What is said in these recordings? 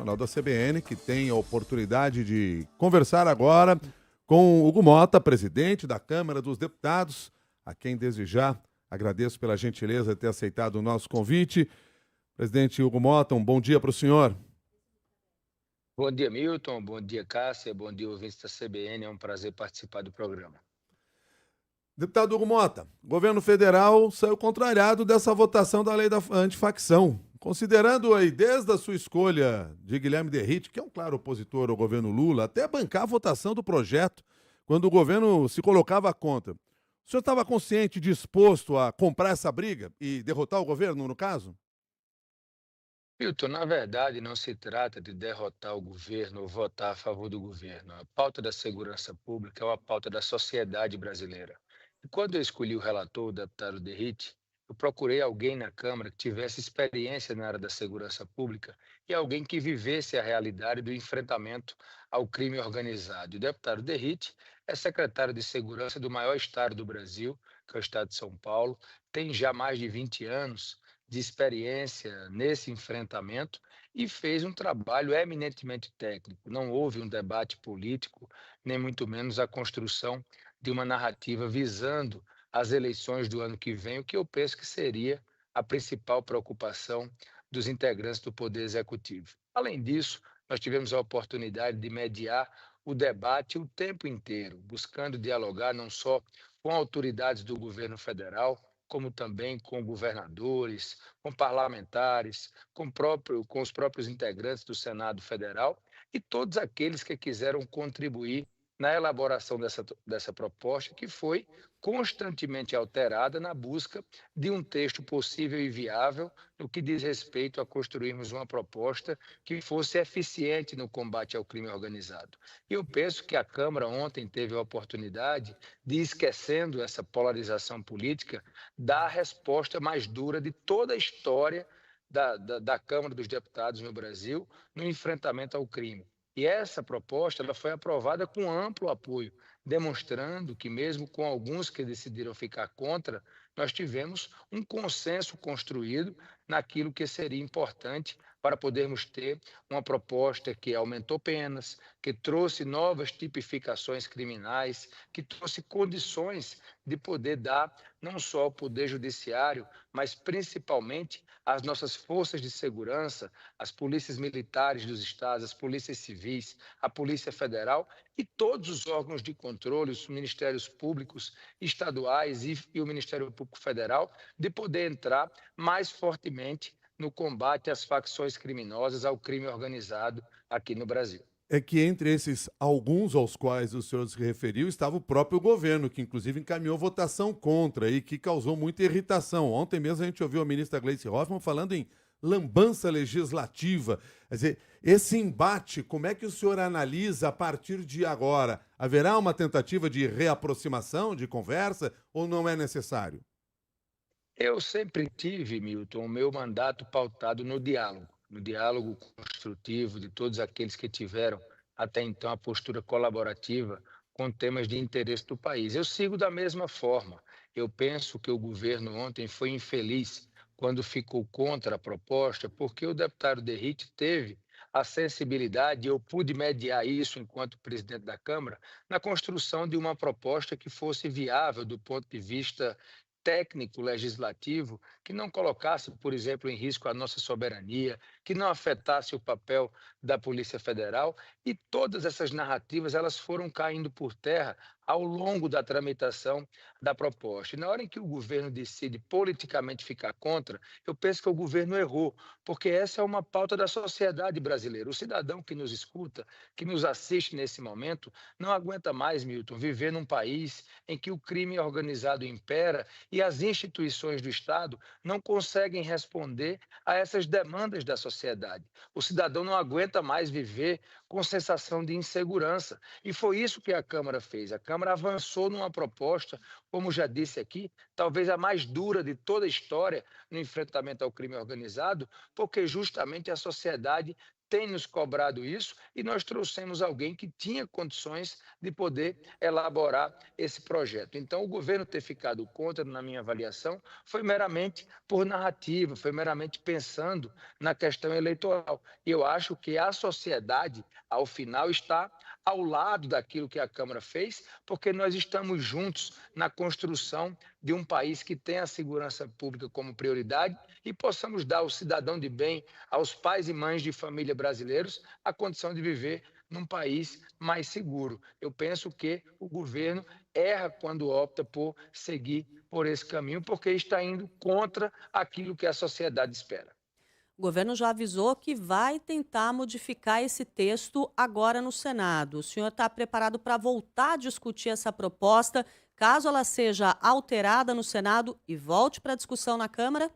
Jornal da CBN, que tem a oportunidade de conversar agora com Hugo Mota, presidente da Câmara dos Deputados, a quem desde já agradeço pela gentileza de ter aceitado o nosso convite. Presidente Hugo Mota, um bom dia para o senhor. Bom dia, Milton. Bom dia, Cássia. Bom dia, ouvintes da CBN. É um prazer participar do programa. Deputado Hugo Mota, o governo federal saiu contrariado dessa votação da lei da antifacção. Considerando aí, desde a sua escolha de Guilherme Derrite, que é um claro opositor ao governo Lula, até bancar a votação do projeto, quando o governo se colocava contra. O senhor estava consciente e disposto a comprar essa briga e derrotar o governo, no caso? Milton, na verdade, não se trata de derrotar o governo ou votar a favor do governo. A pauta da segurança pública é uma pauta da sociedade brasileira. E quando eu escolhi o relator, o deputado Derrite, eu procurei alguém na Câmara que tivesse experiência na área da segurança pública e alguém que vivesse a realidade do enfrentamento ao crime organizado. E o deputado Derrite é secretário de Segurança do maior estado do Brasil, que é o estado de São Paulo, tem já mais de 20 anos de experiência nesse enfrentamento e fez um trabalho eminentemente técnico. Não houve um debate político, nem muito menos a construção de uma narrativa visando as eleições do ano que vem, o que eu penso que seria a principal preocupação dos integrantes do Poder Executivo. Além disso, nós tivemos a oportunidade de mediar o debate o tempo inteiro, buscando dialogar não só com autoridades do governo federal, como também com governadores, com parlamentares, com os próprios integrantes do Senado Federal e todos aqueles que quiseram contribuir na elaboração dessa proposta, que foi constantemente alterada na busca de um texto possível e viável no que diz respeito a construirmos uma proposta que fosse eficiente no combate ao crime organizado. E eu penso que a Câmara ontem teve a oportunidade de, esquecendo essa polarização política, dar a resposta mais dura de toda a história da Câmara dos Deputados no Brasil no enfrentamento ao crime. E essa proposta ela foi aprovada com amplo apoio, demonstrando que, mesmo com alguns que decidiram ficar contra, nós tivemos um consenso construído naquilo que seria importante para podermos ter uma proposta que aumentou penas, que trouxe novas tipificações criminais, que trouxe condições de poder dar não só ao Poder Judiciário, mas principalmente às nossas forças de segurança, as polícias militares dos estados, as polícias civis, a Polícia Federal e todos os órgãos de controle, os ministérios públicos estaduais e o Ministério Público Federal, de poder entrar mais fortemente no combate às facções criminosas, ao crime organizado aqui no Brasil. É que entre esses alguns aos quais o senhor se referiu estava o próprio governo, que inclusive encaminhou votação contra e que causou muita irritação. Ontem mesmo a gente ouviu a ministra Gleice Hoffmann falando em lambança legislativa. Quer dizer, esse embate, como é que o senhor analisa a partir de agora? Haverá uma tentativa de reaproximação, de conversa, ou não é necessário? Eu sempre tive, Milton, o meu mandato pautado no diálogo construtivo de todos aqueles que tiveram até então a postura colaborativa com temas de interesse do país. Eu sigo da mesma forma. Eu penso que o governo ontem foi infeliz quando ficou contra a proposta, porque o deputado Derrite teve a sensibilidade, e eu pude mediar isso enquanto presidente da Câmara, na construção de uma proposta que fosse viável do ponto de vista técnico legislativo que não colocasse, por exemplo, em risco a nossa soberania, que não afetasse o papel da Polícia Federal, e todas essas narrativas elas foram caindo por terra ao longo da tramitação da proposta. E na hora em que o governo decide politicamente ficar contra, eu penso que o governo errou, porque essa é uma pauta da sociedade brasileira. O cidadão que nos escuta, que nos assiste nesse momento, não aguenta mais, Milton, viver num país em que o crime organizado impera e as instituições do Estado não conseguem responder a essas demandas da sociedade. O cidadão não aguenta mais viver com sensação de insegurança. E foi isso que a Câmara fez. A Câmara avançou numa proposta, como já disse aqui, talvez a mais dura de toda a história no enfrentamento ao crime organizado, porque justamente a sociedade tem nos cobrado isso e nós trouxemos alguém que tinha condições de poder elaborar esse projeto. Então, o governo ter ficado contra, na minha avaliação, foi meramente por narrativa, foi meramente pensando na questão eleitoral. E eu acho que a sociedade, ao final, está ao lado daquilo que a Câmara fez, porque nós estamos juntos na construção de um país que tenha a segurança pública como prioridade e possamos dar ao cidadão de bem, aos pais e mães de família brasileiros, a condição de viver num país mais seguro. Eu penso que o governo erra quando opta por seguir por esse caminho, porque está indo contra aquilo que a sociedade espera. O governo já avisou que vai tentar modificar esse texto agora no Senado. O senhor está preparado para voltar a discutir essa proposta, caso ela seja alterada no Senado e volte para discussão na Câmara?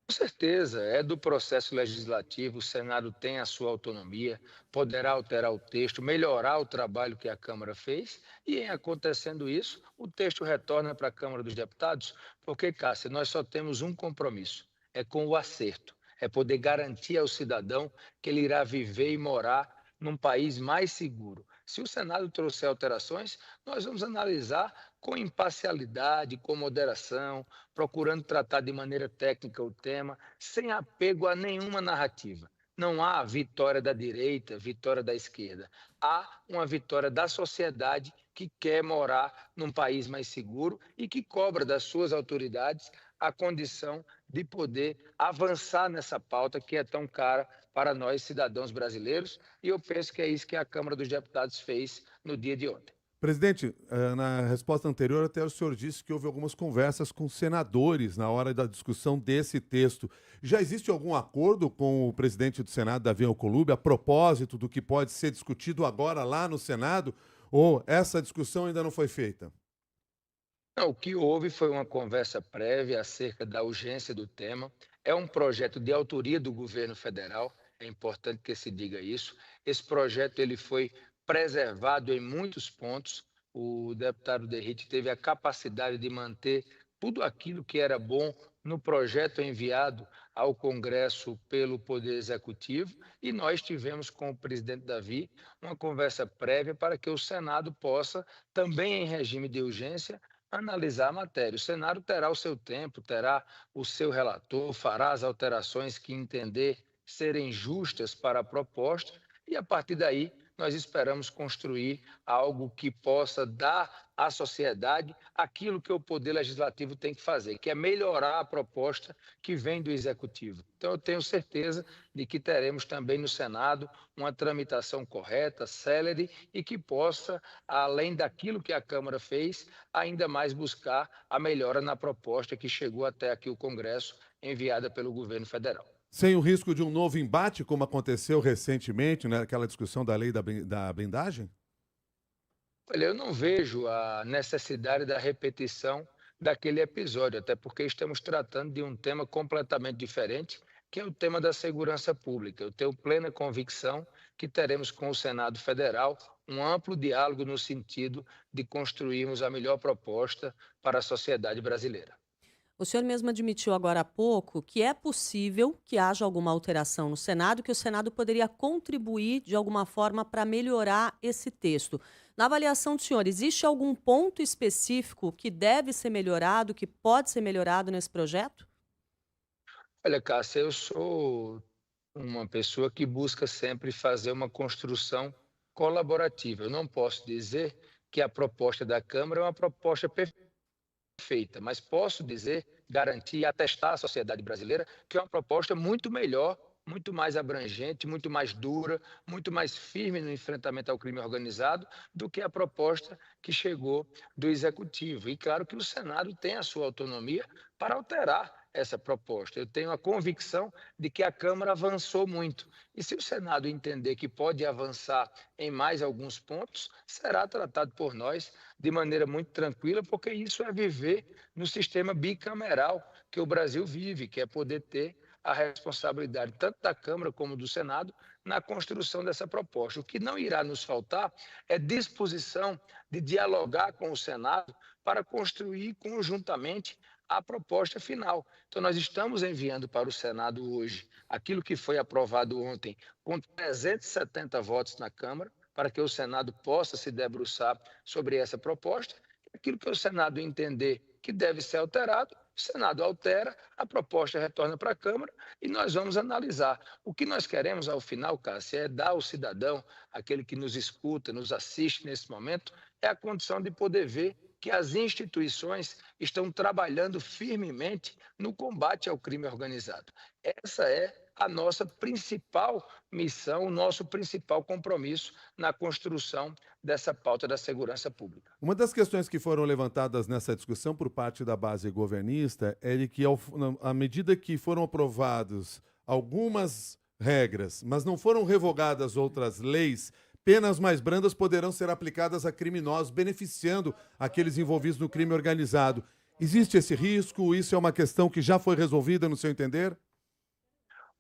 Com certeza, é do processo legislativo, o Senado tem a sua autonomia, poderá alterar o texto, melhorar o trabalho que a Câmara fez, e em acontecendo isso, o texto retorna para a Câmara dos Deputados, porque, Cássia, nós só temos um compromisso, é com o acerto, é poder garantir ao cidadão que ele irá viver e morar num país mais seguro. Se o Senado trouxer alterações, nós vamos analisar com imparcialidade, com moderação, procurando tratar de maneira técnica o tema, sem apego a nenhuma narrativa. Não há vitória da direita, vitória da esquerda. Há uma vitória da sociedade que quer morar num país mais seguro e que cobra das suas autoridades a condição de poder avançar nessa pauta que é tão cara para nós, cidadãos brasileiros, e eu penso que é isso que a Câmara dos Deputados fez no dia de ontem. Presidente, na resposta anterior, até o senhor disse que houve algumas conversas com senadores na hora da discussão desse texto. Já existe algum acordo com o presidente do Senado, Davi Alcolumbre, a propósito do que pode ser discutido agora lá no Senado? Ou essa discussão ainda não foi feita? Não, o que houve foi uma conversa prévia acerca da urgência do tema. É um projeto de autoria do governo federal, é importante que se diga isso. Esse projeto ele foi preservado em muitos pontos. O deputado Derrite teve a capacidade de manter tudo aquilo que era bom no projeto enviado ao Congresso pelo Poder Executivo, e nós tivemos com o presidente Davi uma conversa prévia para que o Senado possa, também em regime de urgência, analisar a matéria. O Senado terá o seu tempo, terá o seu relator, fará as alterações que entender serem justas para a proposta, e a partir daí nós esperamos construir algo que possa dar à sociedade aquilo que o Poder Legislativo tem que fazer, que é melhorar a proposta que vem do Executivo. Então, eu tenho certeza de que teremos também no Senado uma tramitação correta, célere e que possa, além daquilo que a Câmara fez, ainda mais buscar a melhora na proposta que chegou até aqui o Congresso, enviada pelo governo federal. Sem o risco de um novo embate, como aconteceu recentemente, né, aquela discussão da lei da blindagem? Olha, eu não vejo a necessidade da repetição daquele episódio, até porque estamos tratando de um tema completamente diferente, que é o tema da segurança pública. Eu tenho plena convicção que teremos com o Senado Federal um amplo diálogo no sentido de construirmos a melhor proposta para a sociedade brasileira. O senhor mesmo admitiu agora há pouco que é possível que haja alguma alteração no Senado, que o Senado poderia contribuir de alguma forma para melhorar esse texto. Na avaliação do senhor, existe algum ponto específico que deve ser melhorado, que pode ser melhorado nesse projeto? Olha, Cássia, eu sou uma pessoa que busca sempre fazer uma construção colaborativa. Eu não posso dizer que a proposta da Câmara é uma proposta perfeita, mas posso dizer, garantir e atestar à sociedade brasileira que é uma proposta muito melhor, muito mais abrangente, muito mais dura, muito mais firme no enfrentamento ao crime organizado do que a proposta que chegou do Executivo. E claro que o Senado tem a sua autonomia para alterar essa proposta. Eu tenho a convicção de que a Câmara avançou muito. E se o Senado entender que pode avançar em mais alguns pontos, será tratado por nós de maneira muito tranquila, porque isso é viver no sistema bicameral que o Brasil vive, que é poder ter a responsabilidade tanto da Câmara como do Senado na construção dessa proposta. O que não irá nos faltar é disposição de dialogar com o Senado para construir conjuntamente a proposta final. Então, nós estamos enviando para o Senado hoje aquilo que foi aprovado ontem, com 370 votos na Câmara, para que o Senado possa se debruçar sobre essa proposta. Aquilo que o Senado entender que deve ser alterado, o Senado altera, a proposta retorna para a Câmara e nós vamos analisar. O que nós queremos, ao final, Cássia, é dar ao cidadão, aquele que nos escuta, nos assiste nesse momento, é a condição de poder ver que as instituições estão trabalhando firmemente no combate ao crime organizado. Essa é a nossa principal missão, o nosso principal compromisso na construção dessa pauta da segurança pública. Uma das questões que foram levantadas nessa discussão por parte da base governista é de que, à medida que foram aprovadas algumas regras, mas não foram revogadas outras leis, penas mais brandas poderão ser aplicadas a criminosos, beneficiando aqueles envolvidos no crime organizado. Existe esse risco? Isso é uma questão que já foi resolvida, no seu entender?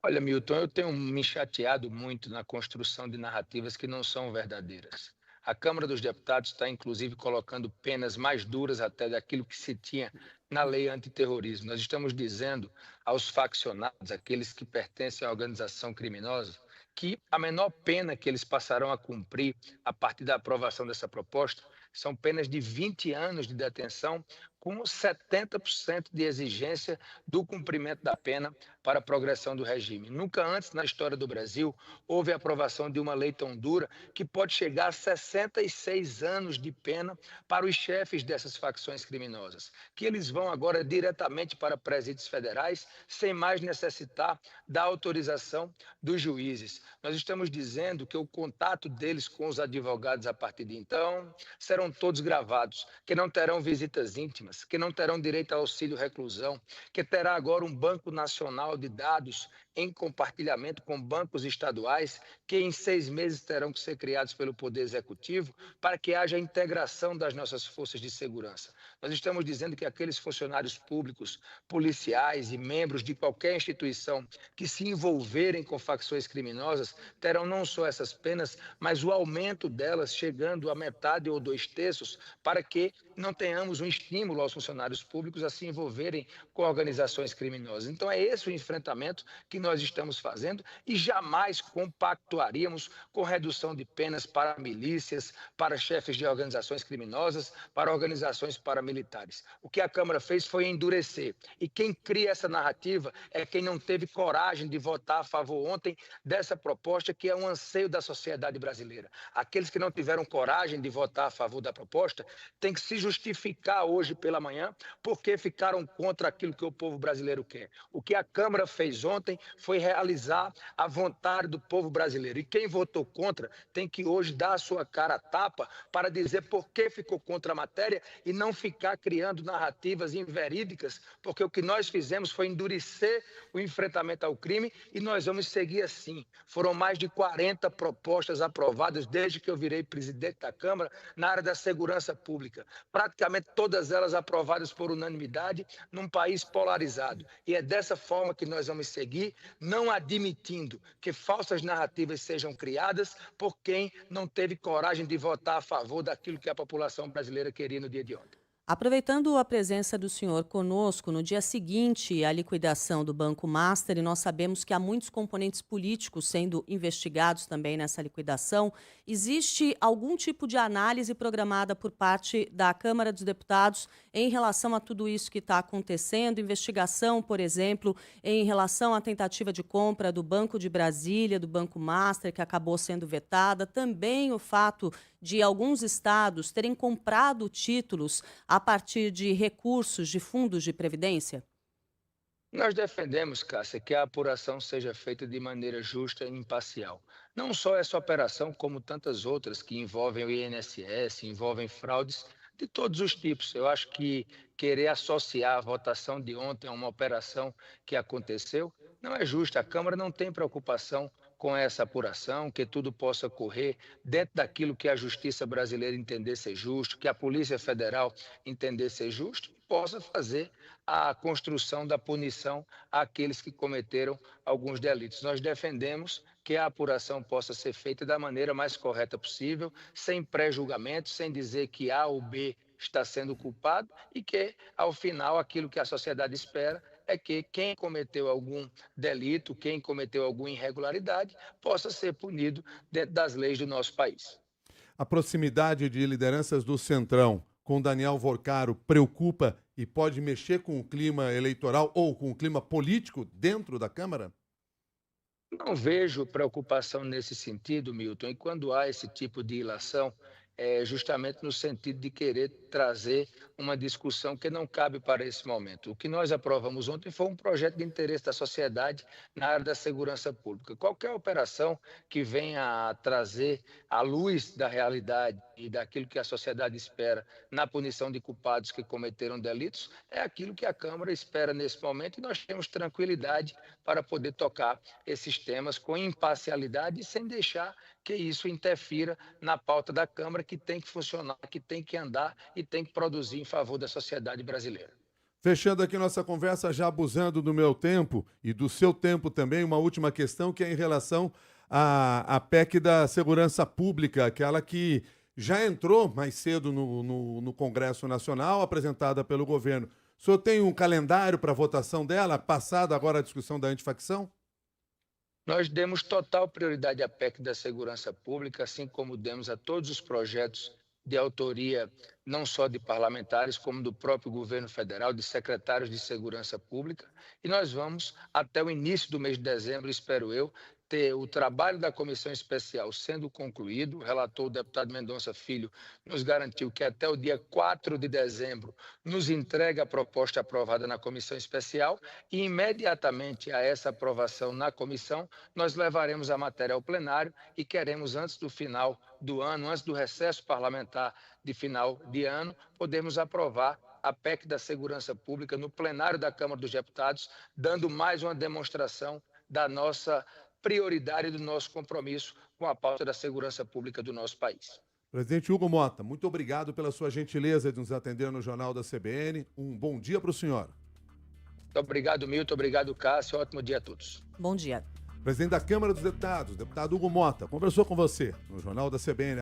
Olha, Milton, eu tenho me chateado muito na construção de narrativas que não são verdadeiras. A Câmara dos Deputados está, inclusive, colocando penas mais duras até daquilo que se tinha na lei antiterrorismo. Nós estamos dizendo aos faccionados, aqueles que pertencem à organização criminosa, que a menor pena que eles passarão a cumprir a partir da aprovação dessa proposta são penas de 20 anos de detenção, com 70% de exigência do cumprimento da pena para a progressão do regime. Nunca antes na história do Brasil houve a aprovação de uma lei tão dura que pode chegar a 66 anos de pena para os chefes dessas facções criminosas, que eles vão agora diretamente para presídios federais sem mais necessitar da autorização dos juízes. Nós estamos dizendo que o contato deles com os advogados a partir de então serão todos gravados, que não terão visitas íntimas, que não terão direito ao auxílio reclusão, que terá agora um banco nacional de dados em compartilhamento com bancos estaduais, que em 6 meses terão que ser criados pelo Poder Executivo, para que haja integração das nossas forças de segurança. Nós estamos dizendo que aqueles funcionários públicos, policiais e membros de qualquer instituição que se envolverem com facções criminosas terão não só essas penas, mas o aumento delas chegando a metade ou 2/3, para que não tenhamos um estímulo aos funcionários públicos a se envolverem com organizações criminosas. Então é esse o enfrentamento que nós estamos fazendo e jamais compactuaríamos com redução de penas para milícias, para chefes de organizações criminosas, para organizações paramilitares. O que a Câmara fez foi endurecer. E quem cria essa narrativa é quem não teve coragem de votar a favor ontem dessa proposta, que é um anseio da sociedade brasileira. Aqueles que não tiveram coragem de votar a favor da proposta têm que se justificar hoje pela manhã porque ficaram contra aquilo que o povo brasileiro quer. O que a Câmara fez ontem foi realizar a vontade do povo brasileiro. E quem votou contra tem que hoje dar a sua cara a tapa para dizer por que ficou contra a matéria e não ficar criando narrativas inverídicas, porque o que nós fizemos foi endurecer o enfrentamento ao crime e nós vamos seguir assim. Foram mais de 40 propostas aprovadas desde que eu virei presidente da Câmara na área da segurança pública. Praticamente todas elas aprovadas por unanimidade num país polarizado. E é dessa forma que nós vamos seguir, não admitindo que falsas narrativas sejam criadas por quem não teve coragem de votar a favor daquilo que a população brasileira queria no dia de ontem. Aproveitando a presença do senhor conosco, no dia seguinte à liquidação do Banco Master, e nós sabemos que há muitos componentes políticos sendo investigados também nessa liquidação, existe algum tipo de análise programada por parte da Câmara dos Deputados em relação a tudo isso que está acontecendo? Investigação, por exemplo, em relação à tentativa de compra do Banco de Brasília, do Banco Master, que acabou sendo vetada, também o fato de alguns estados terem comprado títulos a partir de recursos de fundos de previdência? Nós defendemos, Cássia, que a apuração seja feita de maneira justa e imparcial. Não só essa operação, como tantas outras que envolvem o INSS, envolvem fraudes de todos os tipos. Eu acho que querer associar a votação de ontem a uma operação que aconteceu não é justo. A Câmara não tem preocupação com essa apuração, que tudo possa correr dentro daquilo que a justiça brasileira entender ser justo, que a Polícia Federal entender ser justo, e possa fazer a construção da punição àqueles que cometeram alguns delitos. Nós defendemos que a apuração possa ser feita da maneira mais correta possível, sem pré-julgamento, sem dizer que A ou B está sendo culpado e que, ao final, aquilo que a sociedade espera é que quem cometeu algum delito, quem cometeu alguma irregularidade, possa ser punido dentro das leis do nosso país. A proximidade de lideranças do Centrão com Daniel Vorcaro preocupa e pode mexer com o clima eleitoral ou com o clima político dentro da Câmara? Não vejo preocupação nesse sentido, Milton, e quando há esse tipo de ilação, é justamente no sentido de querer trazer uma discussão que não cabe para esse momento. O que nós aprovamos ontem foi um projeto de interesse da sociedade na área da segurança pública. Qualquer operação que venha a trazer a luz da realidade e daquilo que a sociedade espera na punição de culpados que cometeram delitos é aquilo que a Câmara espera nesse momento e nós temos tranquilidade para poder tocar esses temas com imparcialidade e sem deixar que isso interfira na pauta da Câmara, que tem que funcionar, que tem que andar e tem que produzir em favor da sociedade brasileira. Fechando aqui nossa conversa, já abusando do meu tempo e do seu tempo também, uma última questão que é em relação à PEC da Segurança Pública, aquela que já entrou mais cedo no Congresso Nacional, apresentada pelo governo. O senhor tem um calendário para votação dela, passada agora a discussão da antifacção? Nós demos total prioridade à PEC da Segurança Pública, assim como demos a todos os projetos de autoria não só de parlamentares, como do próprio governo federal, de secretários de Segurança Pública, e nós vamos, até o início do mês de dezembro, espero eu, ter o trabalho da comissão especial sendo concluído. O relator, o deputado Mendonça Filho, nos garantiu que até o dia 4 de dezembro nos entrega a proposta aprovada na comissão especial e imediatamente a essa aprovação na comissão, nós levaremos a matéria ao plenário e queremos, antes do final do ano, antes do recesso parlamentar de final de ano, podermos aprovar a PEC da Segurança Pública no plenário da Câmara dos Deputados, dando mais uma demonstração da nossa prioridade, do nosso compromisso com a pauta da segurança pública do nosso país. Presidente Hugo Motta, muito obrigado pela sua gentileza de nos atender no Jornal da CBN. Um bom dia para o senhor. Muito obrigado, Milton. Obrigado, Cássio. Ótimo dia a todos. Bom dia. Presidente da Câmara dos Deputados, deputado Hugo Motta, conversou com você no Jornal da CBN.